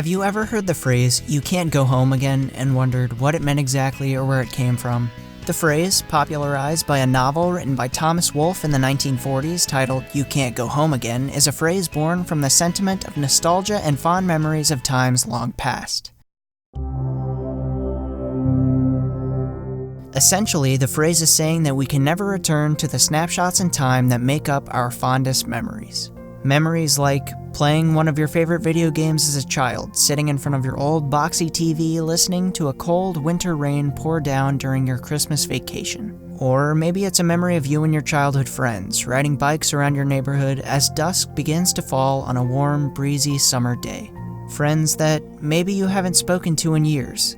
Have you ever heard the phrase, "you can't go home again," and wondered what it meant exactly or where it came from? The phrase, popularized by a novel written by Thomas Wolfe in the 1940s titled "You Can't Go Home Again," is a phrase born from the sentiment of nostalgia and fond memories of times long past. Essentially, the phrase is saying that we can never return to the snapshots in time that make up our fondest memories. Memories like playing one of your favorite video games as a child, sitting in front of your old boxy TV, listening to a cold winter rain pour down during your Christmas vacation. Or maybe it's a memory of you and your childhood friends, riding bikes around your neighborhood as dusk begins to fall on a warm, breezy summer day. Friends that maybe you haven't spoken to in years.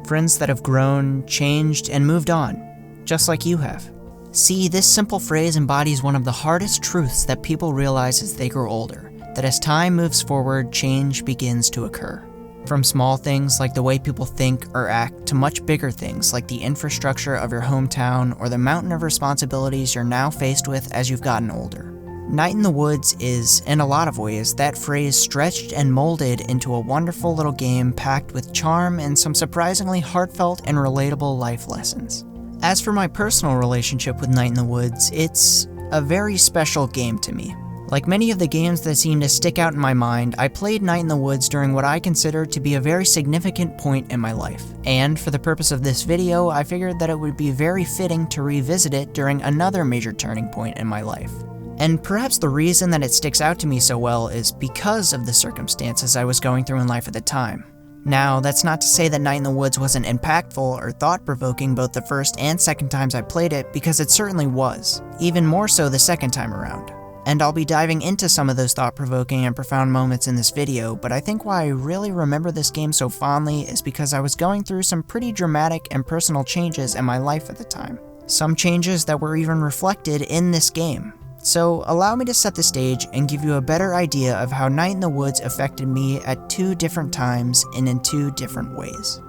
Friends that have grown, changed, and moved on, just like you have. See, this simple phrase embodies one of the hardest truths that people realize as they grow older, that as time moves forward, change begins to occur. From small things like the way people think or act to much bigger things like the infrastructure of your hometown or the mountain of responsibilities you're now faced with as you've gotten older. Night in the Woods is, in a lot of ways, that phrase stretched and molded into a wonderful little game packed with charm and some surprisingly heartfelt and relatable life lessons. As for my personal relationship with Night in the Woods, it's a very special game to me. Like many of the games that seem to stick out in my mind, I played Night in the Woods during what I consider to be a very significant point in my life. And for the purpose of this video, I figured that it would be very fitting to revisit it during another major turning point in my life. And perhaps the reason that it sticks out to me so well is because of the circumstances I was going through in life at the time. Now, that's not to say that Night in the Woods wasn't impactful or thought-provoking both the first and second times I played it, because it certainly was, even more so the second time around. And I'll be diving into some of those thought-provoking and profound moments in this video, but I think why I really remember this game so fondly is because I was going through some pretty dramatic and personal changes in my life at the time. Some changes that were even reflected in this game. So allow me to set the stage and give you a better idea of how Night in the Woods affected me at two different times and in two different ways.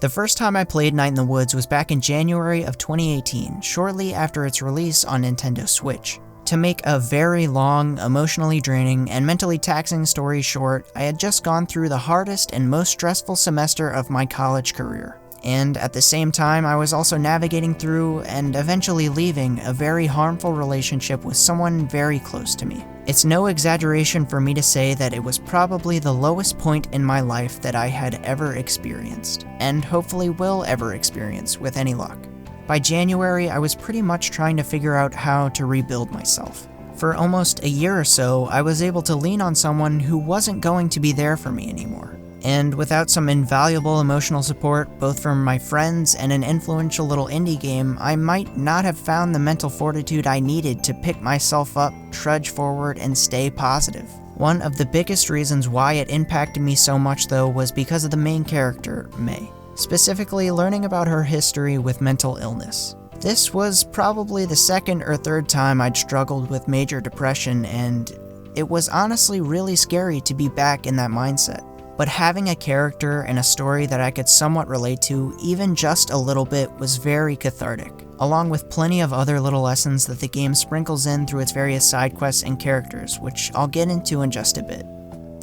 The first time I played Night in the Woods was back in January of 2018, shortly after its release on Nintendo Switch. To make a very long, emotionally draining, and mentally taxing story short, I had just gone through the hardest and most stressful semester of my college career. And at the same time, I was also navigating through, and eventually leaving, a very harmful relationship with someone very close to me. It's no exaggeration for me to say that it was probably the lowest point in my life that I had ever experienced, and hopefully will ever experience with any luck. By January, I was pretty much trying to figure out how to rebuild myself. For almost a year or so, I was able to lean on someone who wasn't going to be there for me anymore. And without some invaluable emotional support, both from my friends and an influential little indie game, I might not have found the mental fortitude I needed to pick myself up, trudge forward, and stay positive. One of the biggest reasons why it impacted me so much, though, was because of the main character, MaeBea. Specifically learning about her history with mental illness. This was probably the second or third time I'd struggled with major depression, and it was honestly really scary to be back in that mindset. But having a character and a story that I could somewhat relate to, even just a little bit, was very cathartic, along with plenty of other little lessons that the game sprinkles in through its various side quests and characters, which I'll get into in just a bit.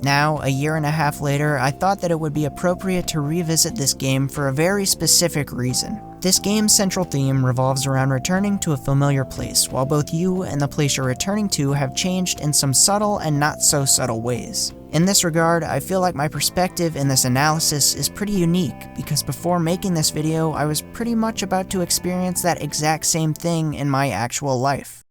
Now, a year and a half later, I thought that it would be appropriate to revisit this game for a very specific reason. This game's central theme revolves around returning to a familiar place, while both you and the place you're returning to have changed in some subtle and not so subtle ways. In this regard, I feel like my perspective in this analysis is pretty unique, because before making this video, I was pretty much about to experience that exact same thing in my actual life.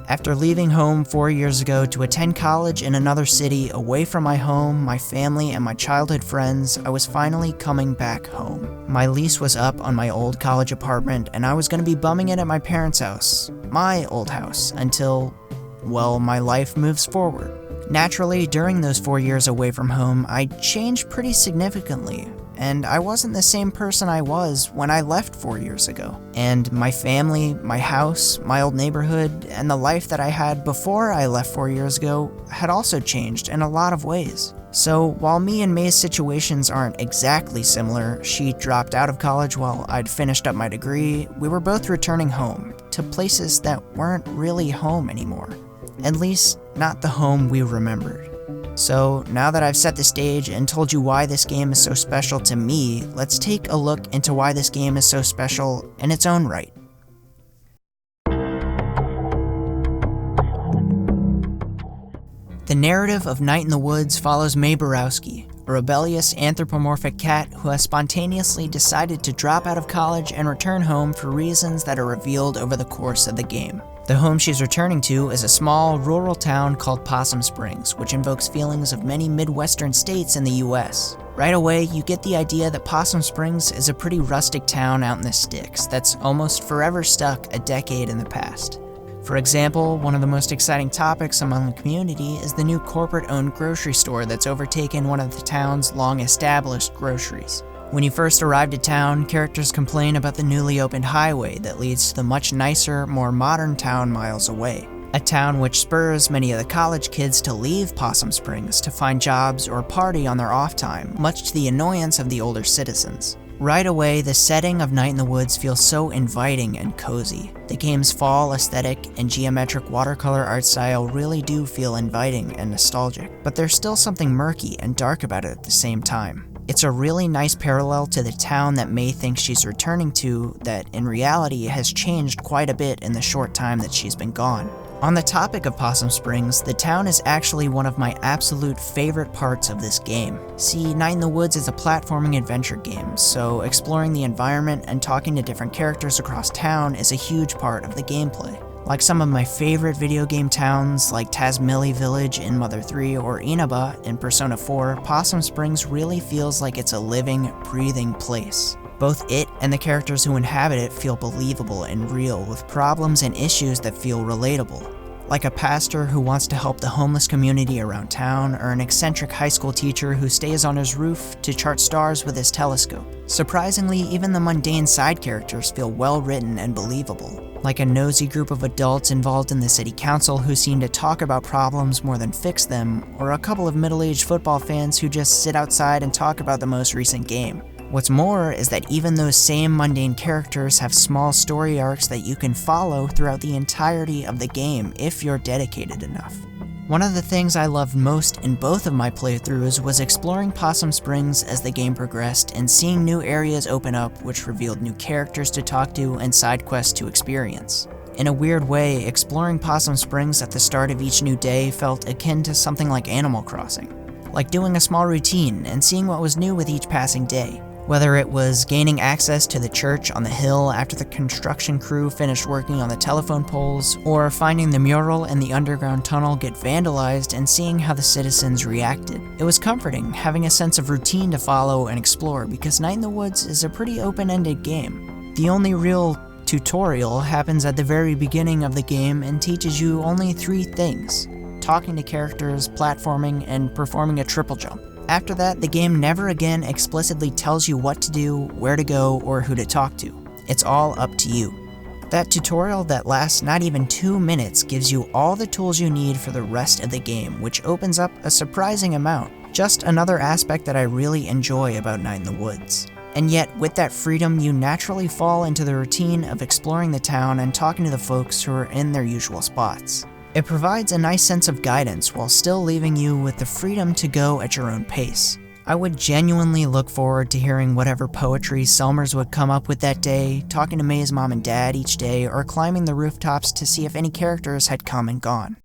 After leaving home 4 years ago to attend college in another city away from my home, my family, and my childhood friends, I was finally coming back home. My lease was up on my old college apartment, and I was going to be bumming it at my parents' house, my old house, until, well, my life moves forward. Naturally, during those 4 years away from home, I changed pretty significantly. and I wasn't the same person I was when I left 4 years ago. And my family, my house, my old neighborhood, and the life that I had before I left 4 years ago had also changed in a lot of ways. So while me and Mae's situations aren't exactly similar, she dropped out of college while I'd finished up my degree, we were both returning home, to places that weren't really home anymore. At least, not the home we remembered. So now that I've set the stage and told you why this game is so special to me, let's take a look into why this game is so special in its own right. The narrative of Night in the Woods follows MaeBea, a rebellious anthropomorphic cat who has spontaneously decided to drop out of college and return home for reasons that are revealed over the course of the game. The home she's returning to is a small, rural town called Possum Springs, which invokes feelings of many Midwestern states in the US. Right away, you get the idea that Possum Springs is a pretty rustic town out in the sticks that's almost forever stuck a decade in the past. For example, one of the most exciting topics among the community is the new corporate-owned grocery store that's overtaken one of the town's long-established groceries. When you first arrive to town, characters complain about the newly opened highway that leads to the much nicer, more modern town miles away. A town which spurs many of the college kids to leave Possum Springs to find jobs or party on their off time, much to the annoyance of the older citizens. Right away, the setting of Night in the Woods feels so inviting and cozy. The game's fall aesthetic and geometric watercolor art style really do feel inviting and nostalgic, but there's still something murky and dark about it at the same time. It's a really nice parallel to the town that Mae thinks she's returning to that in reality has changed quite a bit in the short time that she's been gone. On the topic of Possum Springs, the town is actually one of my absolute favorite parts of this game. See, Night in the Woods is a platforming adventure game, so exploring the environment and talking to different characters across town is a huge part of the gameplay. Like some of my favorite video game towns like Tazmily Village in Mother 3 or Inaba in Persona 4, Possum Springs really feels like it's a living, breathing place. Both it and the characters who inhabit it feel believable and real, with problems and issues that feel relatable. Like a pastor who wants to help the homeless community around town, or an eccentric high school teacher who stays on his roof to chart stars with his telescope. Surprisingly, even the mundane side characters feel well written and believable. Like a nosy group of adults involved in the city council who seem to talk about problems more than fix them, or a couple of middle-aged football fans who just sit outside and talk about the most recent game. What's more is that even those same mundane characters have small story arcs that you can follow throughout the entirety of the game if you're dedicated enough. One of the things I loved most in both of my playthroughs was exploring Possum Springs as the game progressed and seeing new areas open up which revealed new characters to talk to and side quests to experience. In a weird way, exploring Possum Springs at the start of each new day felt akin to something like Animal Crossing. Like doing a small routine and seeing what was new with each passing day. Whether it was gaining access to the church on the hill after the construction crew finished working on the telephone poles, or finding the mural in the underground tunnel get vandalized and seeing how the citizens reacted. It was comforting, having a sense of routine to follow and explore, because Night in the Woods is a pretty open-ended game. The only real tutorial happens at the very beginning of the game and teaches you only 3 things: talking to characters, platforming, and performing a triple jump. After that, the game never again explicitly tells you what to do, where to go, or who to talk to. It's all up to you. That tutorial that lasts not even 2 minutes gives you all the tools you need for the rest of the game, which opens up a surprising amount. Just another aspect that I really enjoy about Night in the Woods. And yet, with that freedom, you naturally fall into the routine of exploring the town and talking to the folks who are in their usual spots. It provides a nice sense of guidance while still leaving you with the freedom to go at your own pace. I would genuinely look forward to hearing whatever poetry Selmers would come up with that day, talking to Mae's mom and dad each day, or climbing the rooftops to see if any characters had come and gone.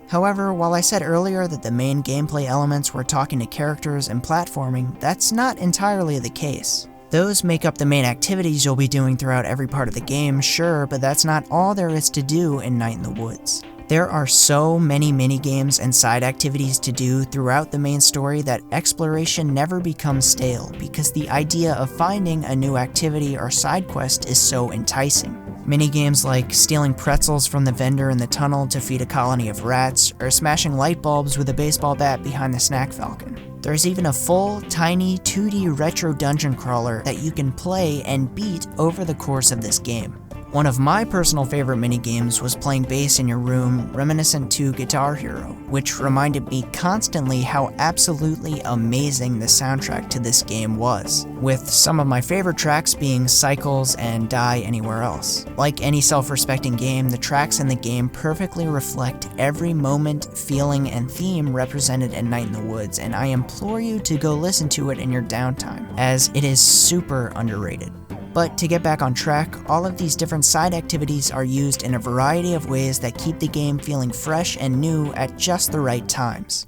However, while I said earlier that the main gameplay elements were talking to characters and platforming, that's not entirely the case. Those make up the main activities you'll be doing throughout every part of the game, sure, but that's not all there is to do in Night in the Woods. There are so many minigames and side activities to do throughout the main story that exploration never becomes stale, because the idea of finding a new activity or side quest is so enticing. Minigames like stealing pretzels from the vendor in the tunnel to feed a colony of rats, or smashing light bulbs with a baseball bat behind the snack falcon. There's even a full, tiny 2D retro dungeon crawler that you can play and beat over the course of this game. One of my personal favorite minigames was playing bass in your room, reminiscent to Guitar Hero, which reminded me constantly how absolutely amazing the soundtrack to this game was, with some of my favorite tracks being Cycles and Die Anywhere Else. Like any self-respecting game, the tracks in the game perfectly reflect every moment, feeling, and theme represented in Night in the Woods, and I implore you to go listen to it in your downtime, as it is super underrated. But to get back on track, all of these different side activities are used in a variety of ways that keep the game feeling fresh and new at just the right times.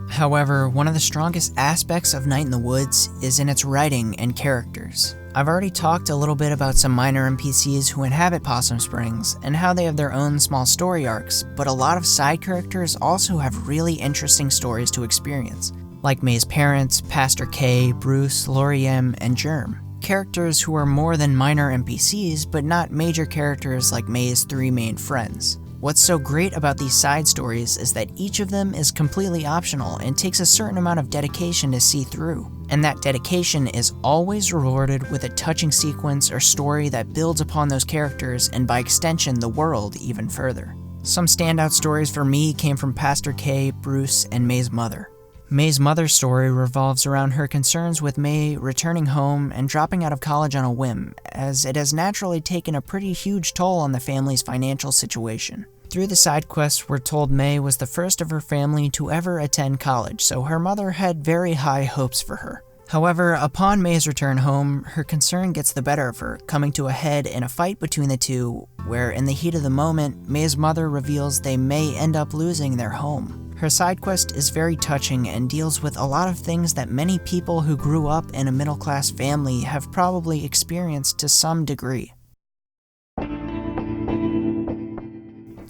However, one of the strongest aspects of Night in the Woods is in its writing and characters. I've already talked a little bit about some minor NPCs who inhabit Possum Springs and how they have their own small story arcs, but a lot of side characters also have really interesting stories to experience, like MaeBea's parents, Pastor K, Bruce, Lori M, and Germ. Characters who are more than minor NPCs, but not major characters like MaeBea's 3 main friends. What's so great about these side stories is that each of them is completely optional and takes a certain amount of dedication to see through. And that dedication is always rewarded with a touching sequence or story that builds upon those characters and by extension the world even further. Some standout stories for me came from Pastor K, Bruce, and MaeBea's mother. MaeBea's mother's story revolves around her concerns with MaeBea returning home and dropping out of college on a whim, as it has naturally taken a pretty huge toll on the family's financial situation. Through the side quests, we're told MaeBea was the first of her family to ever attend college, so her mother had very high hopes for her. However, upon MaeBea's return home, her concern gets the better of her, coming to a head in a fight between the two, where in the heat of the moment, MaeBea's mother reveals they may end up losing their home. Her side quest is very touching and deals with a lot of things that many people who grew up in a middle-class family have probably experienced to some degree.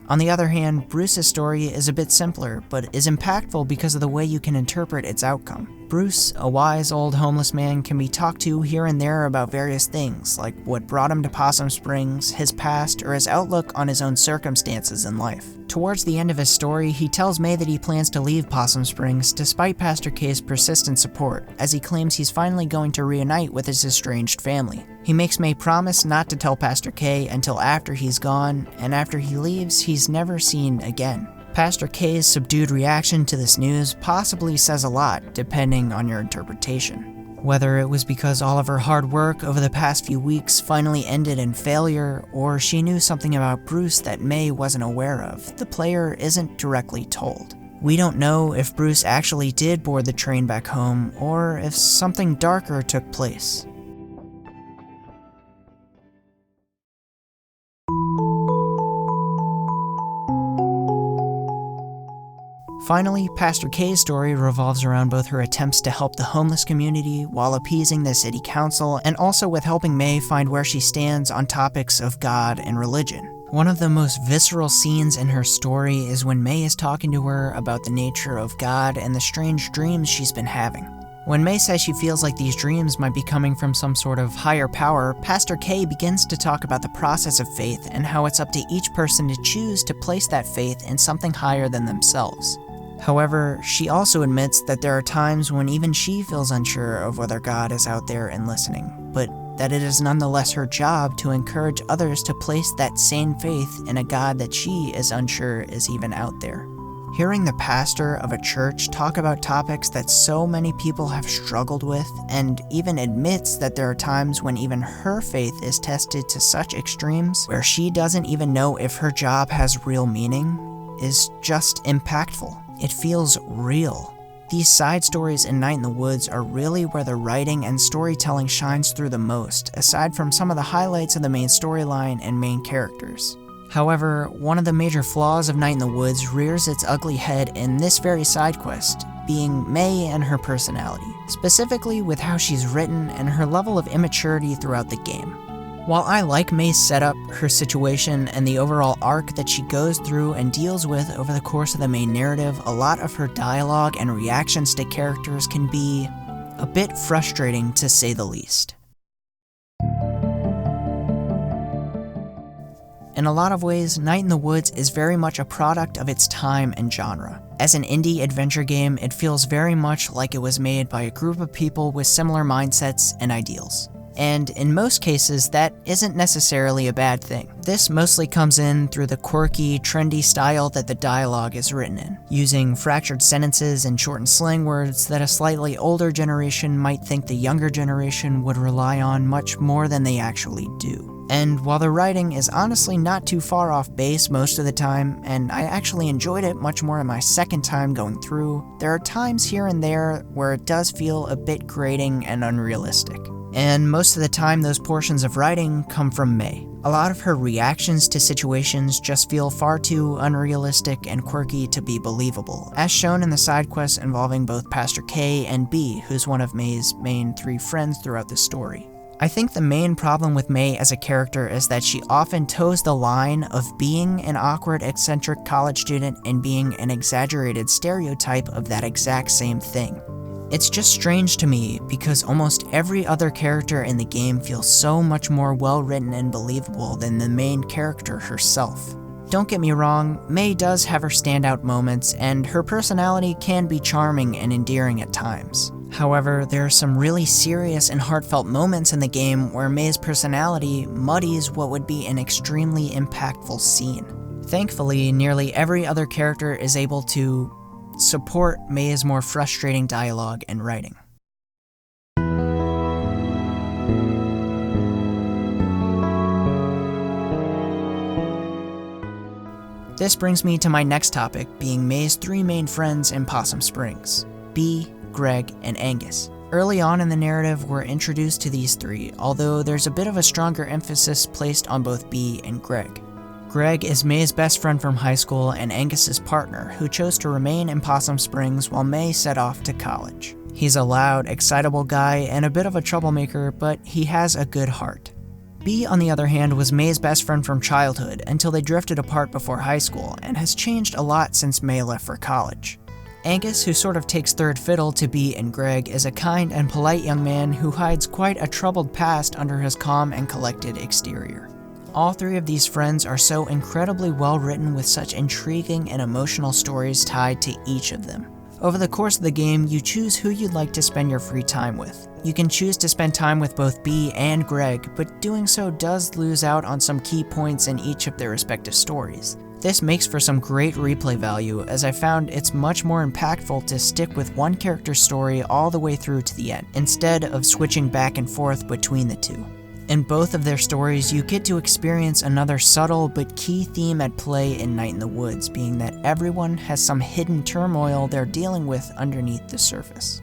On the other hand, Bruce's story is a bit simpler, but is impactful because of the way you can interpret its outcome. Bruce, a wise old homeless man, can be talked to here and there about various things, like what brought him to Possum Springs, his past, or his outlook on his own circumstances in life. Towards the end of his story, he tells MaeBea that he plans to leave Possum Springs despite Pastor K's persistent support, as he claims he's finally going to reunite with his estranged family. He makes MaeBea promise not to tell Pastor K until after he's gone, and after he leaves, he's never seen again. Pastor K's subdued reaction to this news possibly says a lot, depending on your interpretation. Whether it was because all of her hard work over the past few weeks finally ended in failure, or she knew something about Bruce that MaeBea wasn't aware of, the player isn't directly told. We don't know if Bruce actually did board the train back home, or if something darker took place. Finally, Pastor K's story revolves around both her attempts to help the homeless community while appeasing the city council, and also with helping MaeBea find where she stands on topics of God and religion. One of the most visceral scenes in her story is when MaeBea is talking to her about the nature of God and the strange dreams she's been having. When MaeBea says she feels like these dreams might be coming from some sort of higher power, Pastor K begins to talk about the process of faith and how it's up to each person to choose to place that faith in something higher than themselves. However, she also admits that there are times when even she feels unsure of whether God is out there and listening, but that it is nonetheless her job to encourage others to place that same faith in a God that she is unsure is even out there. Hearing the pastor of a church talk about topics that so many people have struggled with, and even admits that there are times when even her faith is tested to such extremes where she doesn't even know if her job has real meaning, is just impactful. It feels real. These side stories in Night in the Woods are really where the writing and storytelling shines through the most, aside from some of the highlights of the main storyline and main characters. However, one of the major flaws of Night in the Woods rears its ugly head in this very side quest, being MaeBea and her personality, specifically with how she's written and her level of immaturity throughout the game. While I like MaeBea's setup, her situation, and the overall arc that she goes through and deals with over the course of the main narrative, a lot of her dialogue and reactions to characters can be a bit frustrating to say the least. In a lot of ways, Night in the Woods is very much a product of its time and genre. As an indie adventure game, it feels very much like it was made by a group of people with similar mindsets and ideals. And in most cases, that isn't necessarily a bad thing. This mostly comes in through the quirky, trendy style that the dialogue is written in, using fractured sentences and shortened slang words that a slightly older generation might think the younger generation would rely on much more than they actually do. And while the writing is honestly not too far off base most of the time, and I actually enjoyed it much more in my second time going through, there are times here and there where it does feel a bit grating and unrealistic. And most of the time those portions of writing come from MaeBea. A lot of her reactions to situations just feel far too unrealistic and quirky to be believable, as shown in the side quests involving both Pastor K and B, who's one of MaeBea's main 3 friends throughout the story. I think the main problem with MaeBea as a character is that she often toes the line of being an awkward, eccentric college student and being an exaggerated stereotype of that exact same thing. It's just strange to me because almost every other character in the game feels so much more well-written and believable than the main character herself. Don't get me wrong, MaeBea does have her standout moments, and her personality can be charming and endearing at times. However, there are some really serious and heartfelt moments in the game where MaeBea's personality muddies what would be an extremely impactful scene. Thankfully, nearly every other character is able to support MaeBea's more frustrating dialogue and writing. This brings me to my next topic, being MaeBea's 3 main friends in Possum Springs: B, Gregg, and Angus. Early on in the narrative, we're introduced to these 3, although there's a bit of a stronger emphasis placed on both B and Gregg. Gregg is MaeBea's best friend from high school and Angus's partner, who chose to remain in Possum Springs while MaeBea set off to college. He's a loud, excitable guy and a bit of a troublemaker, but he has a good heart. B, on the other hand, was MaeBea's best friend from childhood until they drifted apart before high school, and has changed a lot since MaeBea left for college. Angus, who sort of takes third fiddle to B and Gregg, is a kind and polite young man who hides quite a troubled past under his calm and collected exterior. All 3 of these friends are so incredibly well written with such intriguing and emotional stories tied to each of them. Over the course of the game, you choose who you'd like to spend your free time with. You can choose to spend time with both B and Gregg, but doing so does lose out on some key points in each of their respective stories. This makes for some great replay value, as I found it's much more impactful to stick with one character's story all the way through to the end, instead of switching back and forth between the 2. In both of their stories, you get to experience another subtle but key theme at play in Night in the Woods, being that everyone has some hidden turmoil they're dealing with underneath the surface.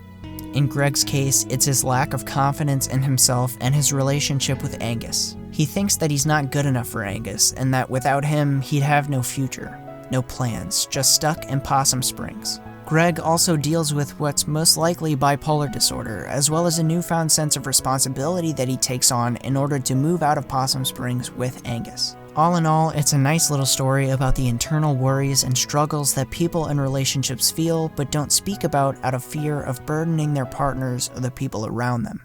In Gregg's case, it's his lack of confidence in himself and his relationship with Angus. He thinks that he's not good enough for Angus, and that without him, he'd have no future, no plans, just stuck in Possum Springs. Gregg also deals with what's most likely bipolar disorder, as well as a newfound sense of responsibility that he takes on in order to move out of Possum Springs with Angus. All in all, it's a nice little story about the internal worries and struggles that people in relationships feel but don't speak about out of fear of burdening their partners or the people around them.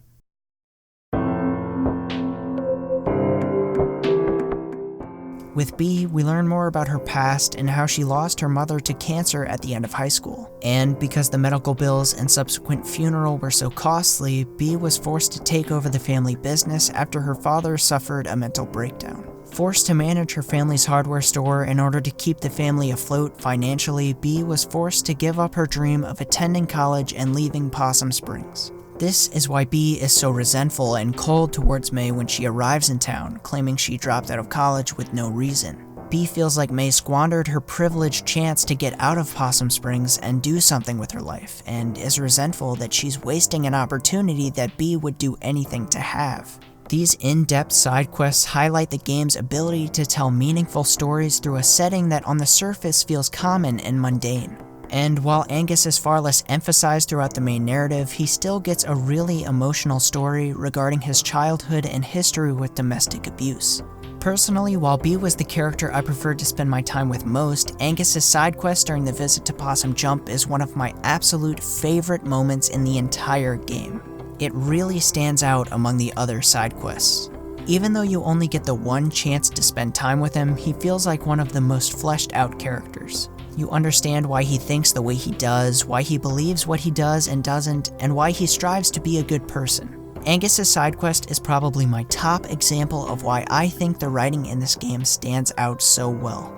With B, we learn more about her past and how she lost her mother to cancer at the end of high school. And because the medical bills and subsequent funeral were so costly, B was forced to take over the family business after her father suffered a mental breakdown. Forced to manage her family's hardware store in order to keep the family afloat financially, B was forced to give up her dream of attending college and leaving Possum Springs. This is why B is so resentful and cold towards MaeBea when she arrives in town, claiming she dropped out of college with no reason. B feels like MaeBea squandered her privileged chance to get out of Possum Springs and do something with her life, and is resentful that she's wasting an opportunity that B would do anything to have. These in-depth side quests highlight the game's ability to tell meaningful stories through a setting that on the surface feels common and mundane. And while Angus is far less emphasized throughout the main narrative, he still gets a really emotional story regarding his childhood and history with domestic abuse. Personally, while B was the character I preferred to spend my time with most, Angus's side quest during the visit to Possum Jump is one of my absolute favorite moments in the entire game. It really stands out among the other side quests. Even though you only get the one chance to spend time with him, he feels like one of the most fleshed out characters. You understand why he thinks the way he does, why he believes what he does and doesn't, and why he strives to be a good person. Angus's side quest is probably my top example of why I think the writing in this game stands out so well.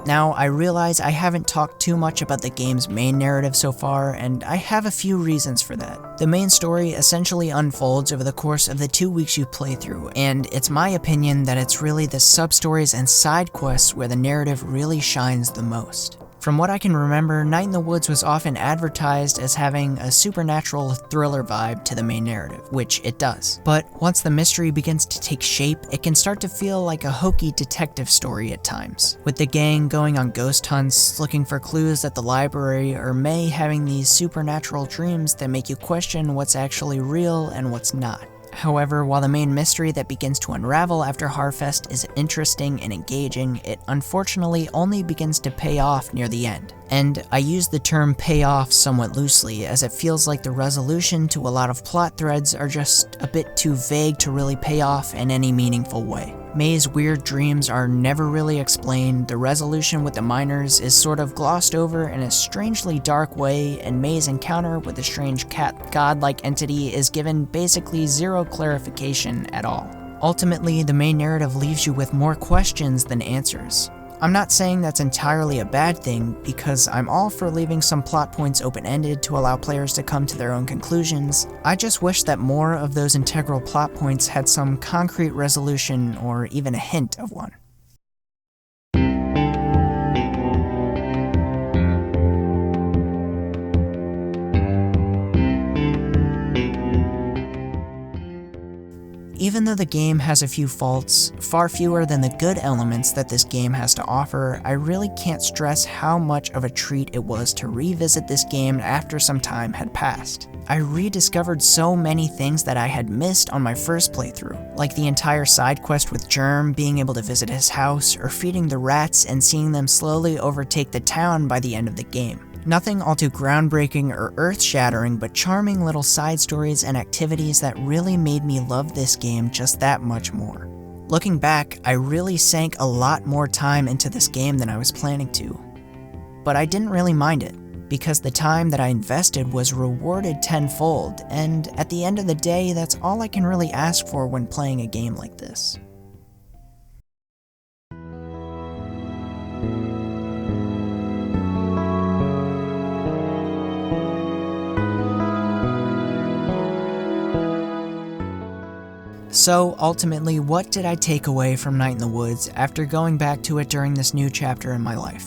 Now, I realize I haven't talked too much about the game's main narrative so far, and I have a few reasons for that. The main story essentially unfolds over the course of the 2 weeks you play through, and it's my opinion that it's really the sub-stories and side quests where the narrative really shines the most. From what I can remember, Night in the Woods was often advertised as having a supernatural thriller vibe to the main narrative, which it does. But once the mystery begins to take shape, it can start to feel like a hokey detective story at times, with the gang going on ghost hunts, looking for clues at the library, or Mae having these supernatural dreams that make you question what's actually real and what's not. However, while the main mystery that begins to unravel after Harfest is interesting and engaging, it unfortunately only begins to pay off near the end. And I use the term pay off somewhat loosely, as it feels like the resolution to a lot of plot threads are just a bit too vague to really pay off in any meaningful way. Mae's weird dreams are never really explained, the resolution with the miners is sort of glossed over in a strangely dark way, and Mae's encounter with the strange cat god-like entity is given basically zero clarification at all. Ultimately, the main narrative leaves you with more questions than answers. I'm not saying that's entirely a bad thing, because I'm all for leaving some plot points open-ended to allow players to come to their own conclusions. I just wish that more of those integral plot points had some concrete resolution or even a hint of one. Even though the game has a few faults, far fewer than the good elements that this game has to offer, I really can't stress how much of a treat it was to revisit this game after some time had passed. I rediscovered so many things that I had missed on my first playthrough, like the entire side quest with Germ, being able to visit his house, or feeding the rats and seeing them slowly overtake the town by the end of the game. Nothing all too groundbreaking or earth-shattering, but charming little side stories and activities that really made me love this game just that much more. Looking back, I really sank a lot more time into this game than I was planning to. But I didn't really mind it, because the time that I invested was rewarded tenfold, and at the end of the day, that's all I can really ask for when playing a game like this. So ultimately, what did I take away from Night in the Woods after going back to it during this new chapter in my life?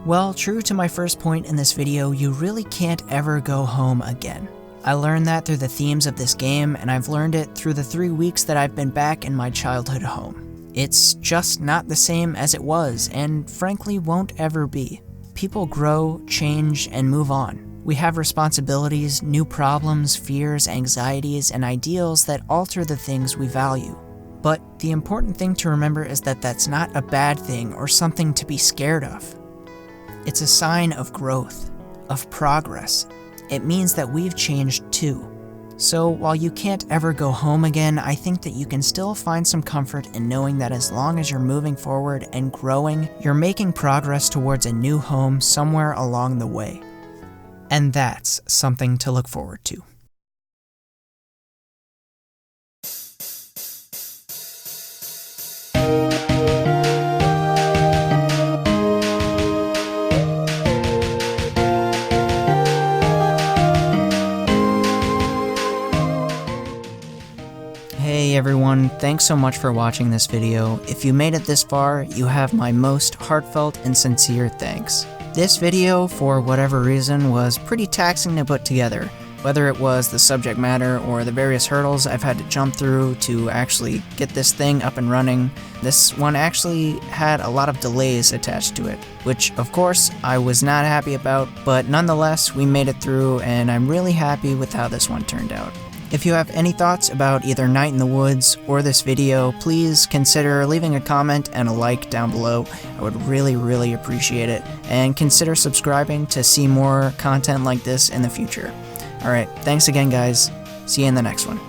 Well, true to my first point in this video, you really can't ever go home again. I learned that through the themes of this game, and I've learned it through the 3 weeks that I've been back in my childhood home. It's just not the same as it was, and frankly won't ever be. People grow, change, and move on. We have responsibilities, new problems, fears, anxieties, and ideals that alter the things we value. But the important thing to remember is that that's not a bad thing or something to be scared of. It's a sign of growth, of progress. It means that we've changed too. So while you can't ever go home again, I think that you can still find some comfort in knowing that as long as you're moving forward and growing, you're making progress towards a new home somewhere along the way. And that's something to look forward to. Hey everyone, thanks so much for watching this video. If you made it this far, you have my most heartfelt and sincere thanks. This video, for whatever reason, was pretty taxing to put together, whether it was the subject matter or the various hurdles I've had to jump through to actually get this thing up and running. This one actually had a lot of delays attached to it, which of course I was not happy about, but nonetheless we made it through and I'm really happy with how this one turned out. If you have any thoughts about either Night in the Woods or this video, please consider leaving a comment and a like down below. I would really appreciate it. And consider subscribing to see more content like this in the future. Alright, thanks again, guys. See you in the next one.